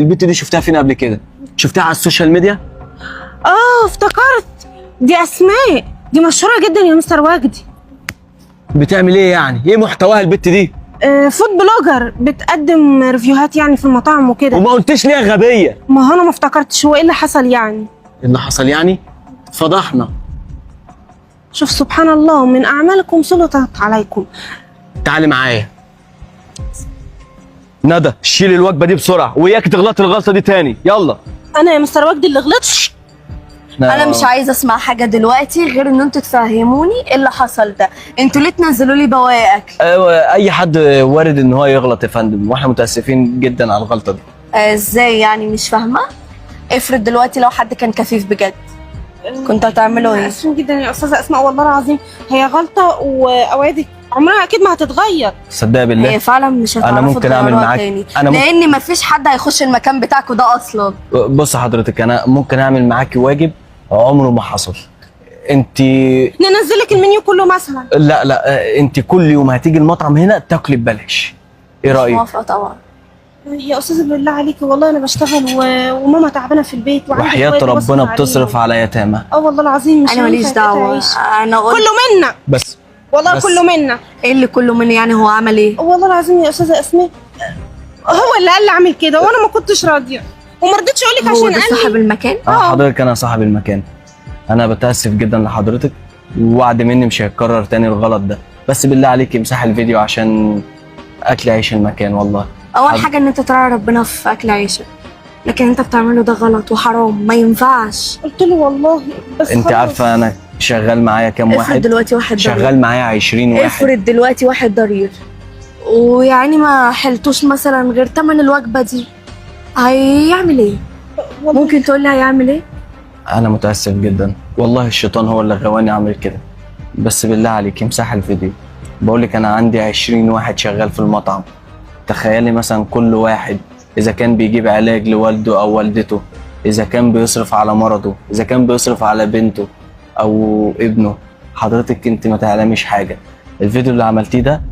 البت دي شفتها فين قبل كده؟ شفتها على السوشيال ميديا؟ افتكرت، دي اسماء، دي مشهوره جدا يا مستر وجدي. بتعمل ايه يعني؟ ايه محتواها البت دي؟ فود بلوجر، بتقدم ريفيوهات يعني في المطاعم وكده. وما قلتش ليه يا غبيه؟ ما هو انا ما افتكرتش هو ايه اللي حصل يعني. ايه اللي حصل يعني؟ اتفضحنا. شوف سبحان الله، من اعمالكم سلطت عليكم. تعالي معايا ندى، شيل الوجبه دي بسرعه وياك تغلطي الغلطه دي تاني. يلا. انا يا مستر وجدي اللي غلطت؟ انا مش عايزه اسمع حاجه دلوقتي غير ان انتوا تفهموني ايه اللي حصل ده. انتوا ليه تنزلوا لي بواقي اكل؟ اي حد وارد ان هو يغلط يا فندم، واحنا متاسفين جدا على الغلطه دي. ازاي يعني؟ مش فاهمه. افرض دلوقتي لو حد كان كفيف بجد، كنتوا هتعملوا ايه؟ اسفين جدا يا استاذه اسماء، والله العظيم هي غلطه، واوعدك عمرها اكيد ما هتتغير. صدق بالله. هي فعلا مش هتعرفوا انا ممكن اعمل تغيروها معاك تاني. انا لان مفيش حد هيخش المكان بتاعكوا ده اصلا. بص حضرتك، انا ممكن اعمل معاكي واجب عمره ما حصل. انت ننزلك المنيو كله مثلا. لا انت كل يوم هتيجي المطعم هنا تاكلي ببلاش. ايه رايك؟ موافقه طبعا. يا استاذه بالله عليكي، والله انا بشتغل وماما تعبانه في البيت، وحياة ربنا بتصرف على يتامى. والله العظيم مش انا ماليش دعوه. انا قلت كله منا بس كله منا. ايه اللي كله مني يعني؟ هو عمل ايه؟ والله العظيم يا استاذه اسماء، هو اللي قال لي اعمل كده وانا ما كنتش راضيه، وما رضيتش اقول لك هو عشان ده قال صاحب لي. المكان؟ حضرتك انا صاحب المكان. انا بتاسف جدا لحضرتك، ووعد مني مش هيتكرر تاني الغلط ده. بس بالله عليك امسح الفيديو عشان اكل عيش المكان. والله اول حاجه ان انت تراعي ربنا في اكل عيشك، لكن انت بتعمله ده غلط وحرام، ما ينفعش. قلت له والله بس انت خلاص. عارفه انا شغال معايا كام افرض واحد؟ دلوقتي واحد ضرير. شغال معايا 20 واحد. افرض دلوقتي واحد ضرير ويعني ما حلتوش مثلا غير تمن الوجبه دي، هيعمل ايه؟ والله ممكن تقول لي هيعمل ايه؟ انا متاسف جدا، والله الشيطان هو اللي غواني اعمل كده. بس بالله عليك امسح الفيديو. بقول لك انا عندي 20 واحد شغال في المطعم. تخيلي مثلا كل واحد اذا كان بيجيب علاج لوالده او والدته، اذا كان بيصرف على مرضه، اذا كان بيصرف على بنته او ابنه. حضرتك انت ما تعلميش حاجه. الفيديو اللي عملتيه ده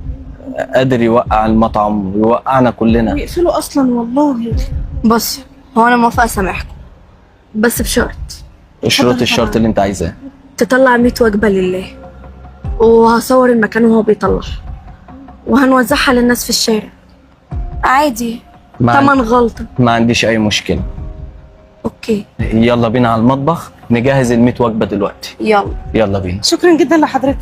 قادر يوقع المطعم ويوقعنا كلنا. ويقفلوا اصلا والله. بص، هو انا موافقه اسامحكم بس بشرط. اشرط الشرط اللي انت عايزاه. تطلع 100 وجبه لله، وهصور المكان وهو بيطلع، وهنوزعها للناس في الشارع عادي. تمن غلطه. ما عنديش اي مشكله. اوكي يلا بينا على المطبخ نجهز ال 100 وجبه دلوقتي. يلا. يلا بينا. شكرا جدا لحضرتك.